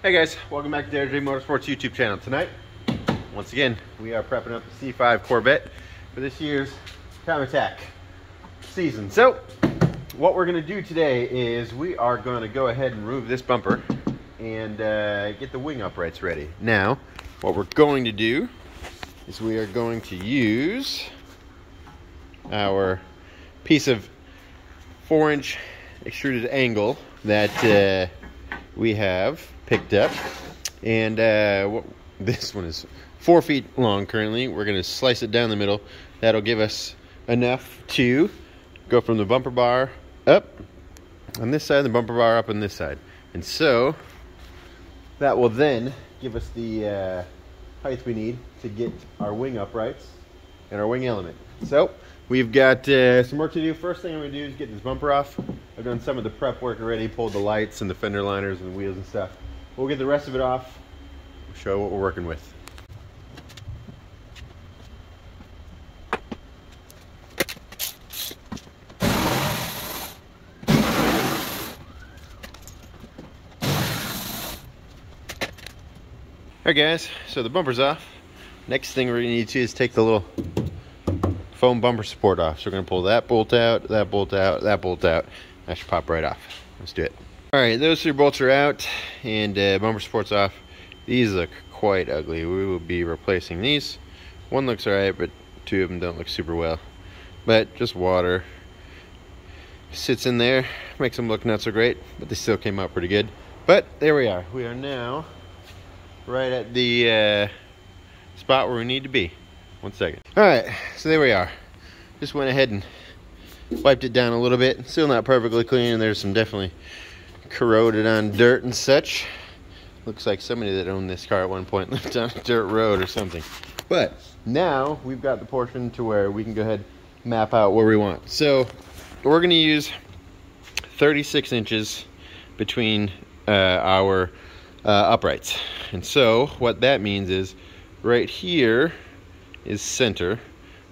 Hey guys, welcome back to the Dream Motorsports YouTube channel. Tonight, once again, we are prepping up the C5 Corvette for this year's Time Attack season. So, what we're going to do today is we are going to go ahead and remove this bumper and get the wing uprights ready. Now, what we're going to do is we are going to use our piece of 4-inch extruded angle that we have picked up, and this one is 4 feet long currently. We're going to slice it down the middle. That'll give us enough to go from the bumper bar up on this side, the bumper bar up on this side, and so that will then give us the height we need to get our wing uprights and our wing element. So we've got some work to do. First thing I'm going to do is get this bumper off. I've done some of the prep work already, pulled the lights and the fender liners and the wheels and stuff. We'll get the rest of it off, show what we're working with. Alright guys, so the bumper's off. Next thing we're going to need to do is take the little foam bumper support off. So we're going to pull that bolt out, that bolt out, that bolt out. That should pop right off. Let's do it. Alright, those 3 bolts are out and bumper support's off. These look quite ugly. We will be replacing these. One looks alright, but 2 of them don't look super well. But just water sits in there, makes them look not so great, but they still came out pretty good. But there we are. We are now right at the spot where we need to be. 1 second. Alright, so there we are. Just went ahead and wiped it down a little bit. Still not perfectly clean, and there's some definitely corroded on dirt and such. Looks like somebody that owned this car at one point lived on a dirt road or something. But now we've got the portion to where we can go ahead and map out where we want. So we're going to use 36 inches between our uprights. And so what that means is right here is center.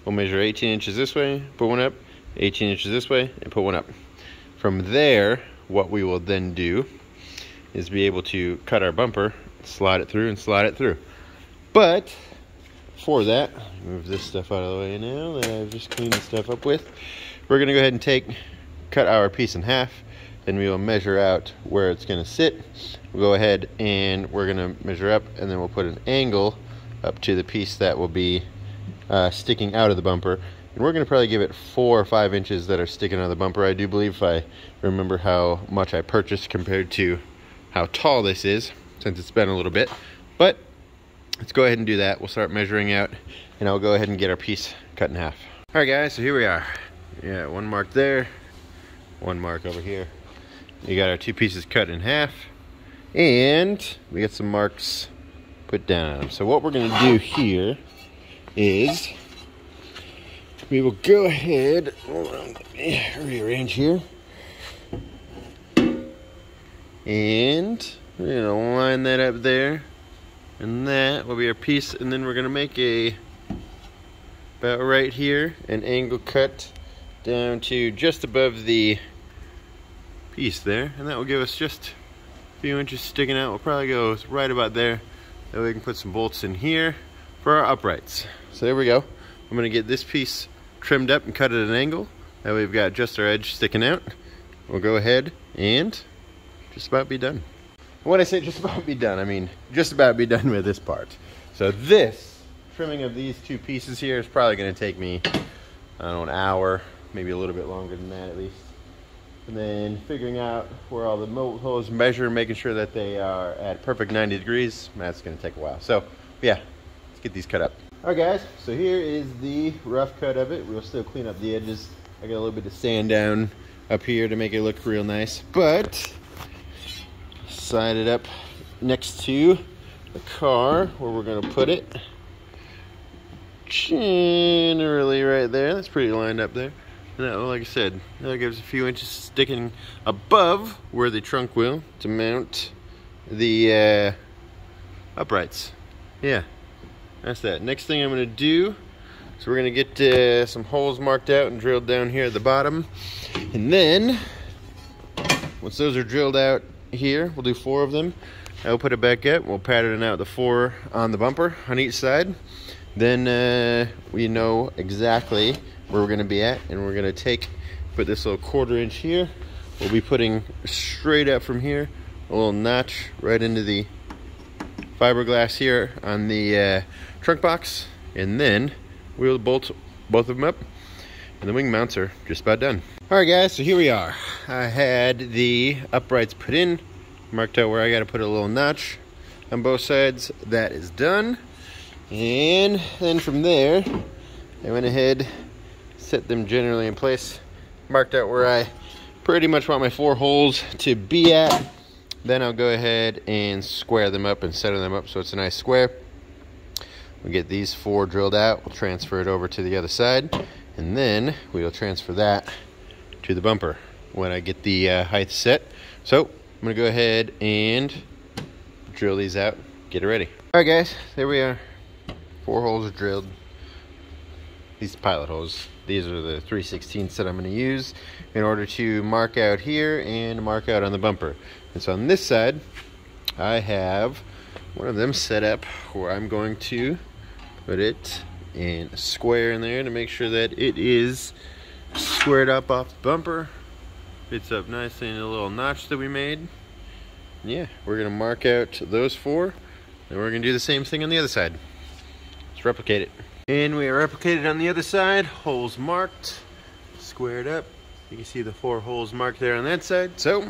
We'll measure 18 inches this way, put one up, 18 inches this way, and put one up. From there, what we will then do is be able to cut our bumper, slide it through, and slide it through. But for that, move this stuff out of the way now that I've just cleaned the stuff up with. We're going to go ahead and cut our piece in half, then we will measure out where it's going to sit. We'll go ahead and we're going to measure up, and then we'll put an angle up to the piece that will be sticking out of the bumper. And we're going to probably give it 4 or 5 inches that are sticking out of the bumper. I do believe, if I remember how much I purchased compared to how tall this is, since it's been a little bit. But let's go ahead and do that. We'll start measuring out, and I'll go ahead and get our piece cut in half. Alright guys, so here we are. Yeah, 1 mark there, 1 mark over here. You got our 2 pieces cut in half, and we got some marks put down on them. So what we're going to do here is we will go ahead, hold on, let me rearrange here, and we're going to line that up there, and that will be our piece. And then we're going to make about right here an angle cut down to just above the piece there, and that will give us just a few inches sticking out. We'll probably go right about there. That way we can put some bolts in here for our uprights. So there we go. I'm going to get this piece trimmed up and cut at an angle. That way we've got just our edge sticking out. We'll go ahead and just about be done. When I say just about be done, I mean just about be done with this part. So this trimming of these 2 pieces here is probably going to take me, I don't know, an hour, maybe a little bit longer than that at least. And then figuring out where all the holes measure, making sure that they are at perfect 90 degrees, that's going to take a while. So yeah, let's get these cut up. Alright guys, so here is the rough cut of it. We'll still clean up the edges. I got a little bit of sand down up here to make it look real nice, but slide it up next to the car where we're going to put it. Generally right there. That's pretty lined up there. And that, like I said, that gives a few inches sticking above where the trunk will to mount the uprights. Yeah, that's that. Next thing I'm going to do So we're going to get some holes marked out and drilled down here at the bottom. And then, once those are drilled out here, we'll do 4 of them. I'll put it back up. We'll pattern out the 4 on the bumper on each side. Then we know exactly where we're going to be at, and we're going to put this little 1/4 inch here. We'll be putting straight up from here a little notch right into the fiberglass here on the trunk box, and then we'll bolt both of them up, and the wing mounts are just about done. Alright guys, so here we are. I had the uprights put in, marked out where I got to put a little notch on both sides. That is done. And then from there, I went ahead, set them generally in place, marked out where I pretty much want my 4 holes to be at. Then I'll go ahead and square them up and center them up so it's a nice square. We'll get these 4 drilled out. We'll transfer it over to the other side, and then we'll transfer that to the bumper when I get the height set. So I'm gonna go ahead and drill these out, get it ready. All right guys, there we are. 4 holes are drilled. These pilot holes. These are the 3/16 that I'm going to use in order to mark out here and mark out on the bumper. And so on this side, I have one of them set up where I'm going to put it in a square in there to make sure that it is squared up off the bumper. Fits up nicely in a little notch that we made. And yeah, we're going to mark out those 4, and we're going to do the same thing on the other side. Let's replicate it. And we are replicated on the other side, holes marked, squared up. You can see the 4 holes marked there on that side. So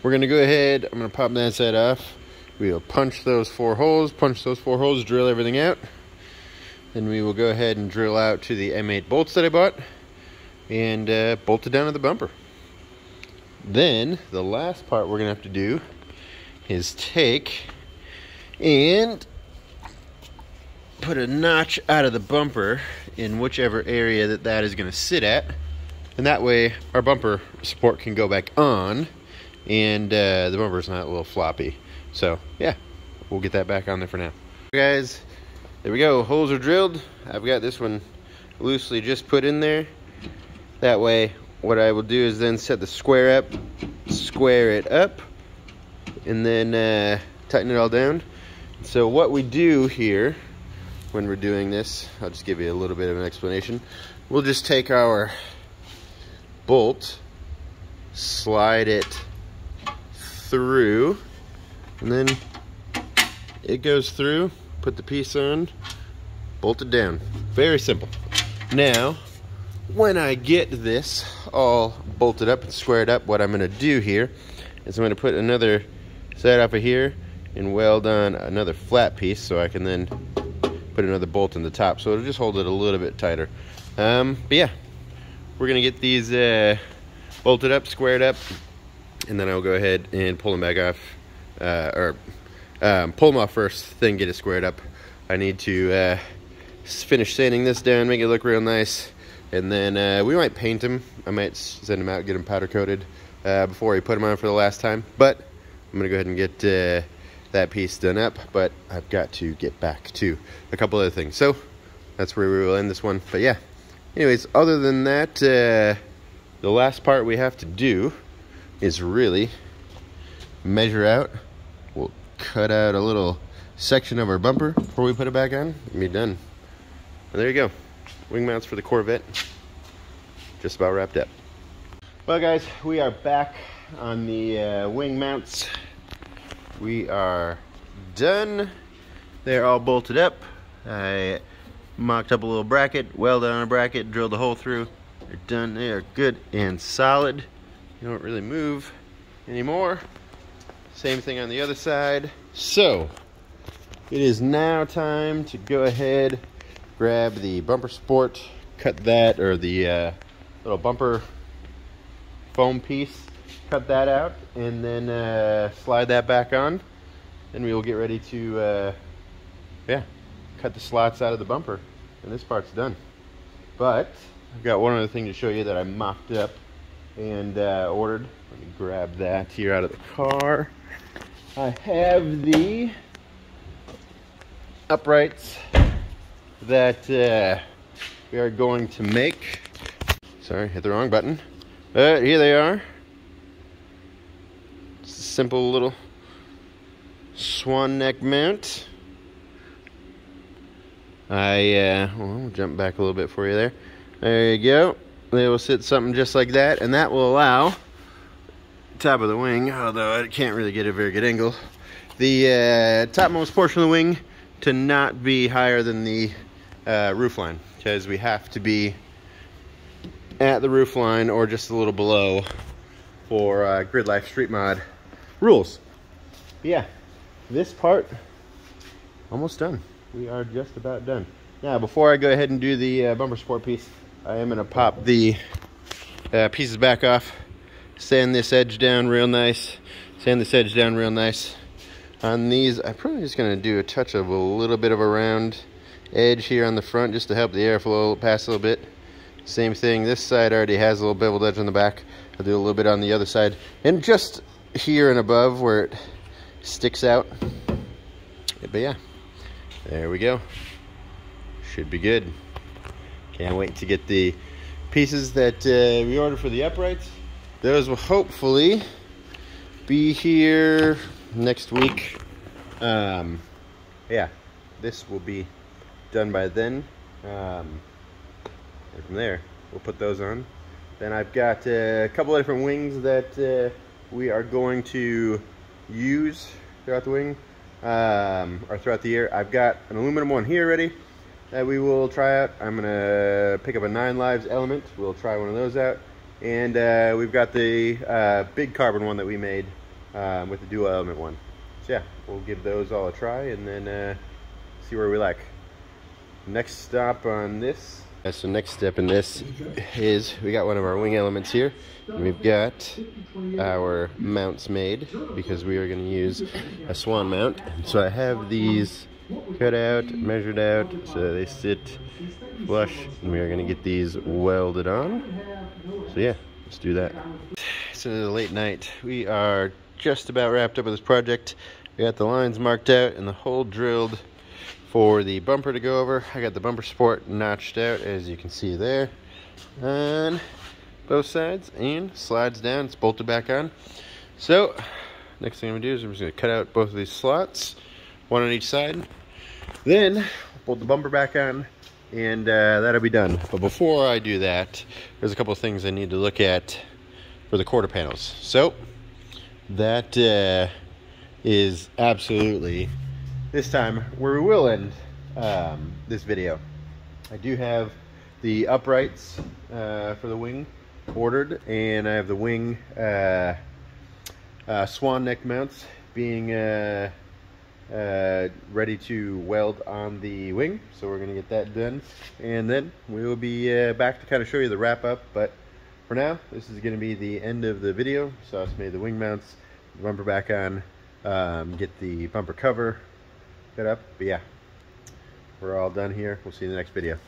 we're gonna go ahead, I'm gonna pop that side off. We'll punch those 4 holes, drill everything out. Then we will go ahead and drill out to the M8 bolts that I bought and bolt it down to the bumper. Then the last part we're gonna have to do is take and put a notch out of the bumper in whichever area that is going to sit at, and that way our bumper support can go back on, and the bumper's not a little floppy. So yeah, we'll get that back on there for now. Guys, there we go. Holes are drilled. I've got this one loosely just put in there. That way what I will do is then set the square it up, and then tighten it all down. So what we do here when we're doing this, I'll just give you a little bit of an explanation. We'll just take our bolt, slide it through, and then it goes through, put the piece on, bolt it down. Very simple. Now, when I get this all bolted up and squared up, what I'm going to do here is I'm going to put another side off of here and weld on another flat piece so I can then put another bolt in the top, so it'll just hold it a little bit tighter. But yeah, we're gonna get these bolted up, squared up, and then I'll go ahead and pull them back off, pull them off first, then get it squared up. I need to finish sanding this down, make it look real nice, and then we might paint them. I might send them out, get them powder coated before we put them on for the last time. But I'm gonna go ahead and get that piece done up, but I've got to get back to a couple other things, so that's where we will end this one. But yeah, anyways, other than that, the last part we have to do is really measure out. We'll cut out a little section of our bumper before we put it back on and be done. And there you go, wing mounts for the Corvette, just about wrapped up. Well guys, we are back on the wing mounts. We are done. They're all bolted up. I mocked up a little bracket, welded on a bracket, drilled a hole through. They're done. They are good and solid. They don't really move anymore. Same thing on the other side. So it is now time to go ahead, grab the bumper support, cut that, or the little bumper foam piece, cut that out, and then slide that back on. Then we will get ready to yeah, cut the slots out of the bumper, and this part's done. But I've got one other thing to show you that I mocked up and ordered. Let me grab that here out of the car. I have the uprights that we are going to make. Sorry, hit the wrong button. But here they are. Just a simple little swan neck mount. I'll jump back a little bit for you there. There you go. They will sit something just like that, and that will allow top of the wing, although I can't really get a very good angle, the topmost portion of the wing to not be higher than the roof line, because we have to be at the roof line or just a little below for Grid Life Street Mod rules. But yeah, this part almost done. We are just about done. Now, before I go ahead and do the bumper support piece, I am going to pop the pieces back off, sand this edge down real nice, sand this edge down real nice. On these, I'm probably just going to do a touch of a little bit of a round edge here on the front just to help the airflow pass a little bit. Same thing, this side already has a little beveled edge on the back. I'll do a little bit on the other side. And just here and above where it sticks out. But yeah, there we go. Should be good. Can't wait to get the pieces that we ordered for the uprights. Those will hopefully be here next week. Yeah, this will be done by then. And from there, we'll put those on. Then I've got a couple of different wings that we are going to use throughout the wing, or throughout the year. I've got an aluminum one here ready that we will try out. I'm gonna pick up a 9 Lives element. We'll try one of those out. And we've got the big carbon one that we made with the dual element one. So yeah, we'll give those all a try and then see where we like. Next stop on this. So next step in this is we got one of our wing elements here. And we've got our mounts made because we are going to use a swan mount. So I have these cut out, measured out, so they sit flush, and we are going to get these welded on. So yeah, let's do that. It's a late night. We are just about wrapped up with this project. We got the lines marked out and the hole drilled for the bumper to go over. I got the bumper support notched out, as you can see there, on both sides, and slides down. It's bolted back on. So next thing I'm gonna do is I'm just gonna cut out both of these slots, one on each side. Then bolt the bumper back on, and that'll be done. But before I do that, there's a couple of things I need to look at for the quarter panels. So that is absolutely this time where we will end this video. I do have the uprights for the wing ordered, and I have the wing swan neck mounts being ready to weld on the wing. So we're going to get that done, and then we will be back to kind of show you the wrap up. But for now, this is going to be the end of the video. So I just made the wing mounts, the bumper back on, get the bumper cover cut up. But yeah, we're all done here. We'll see you in the next video.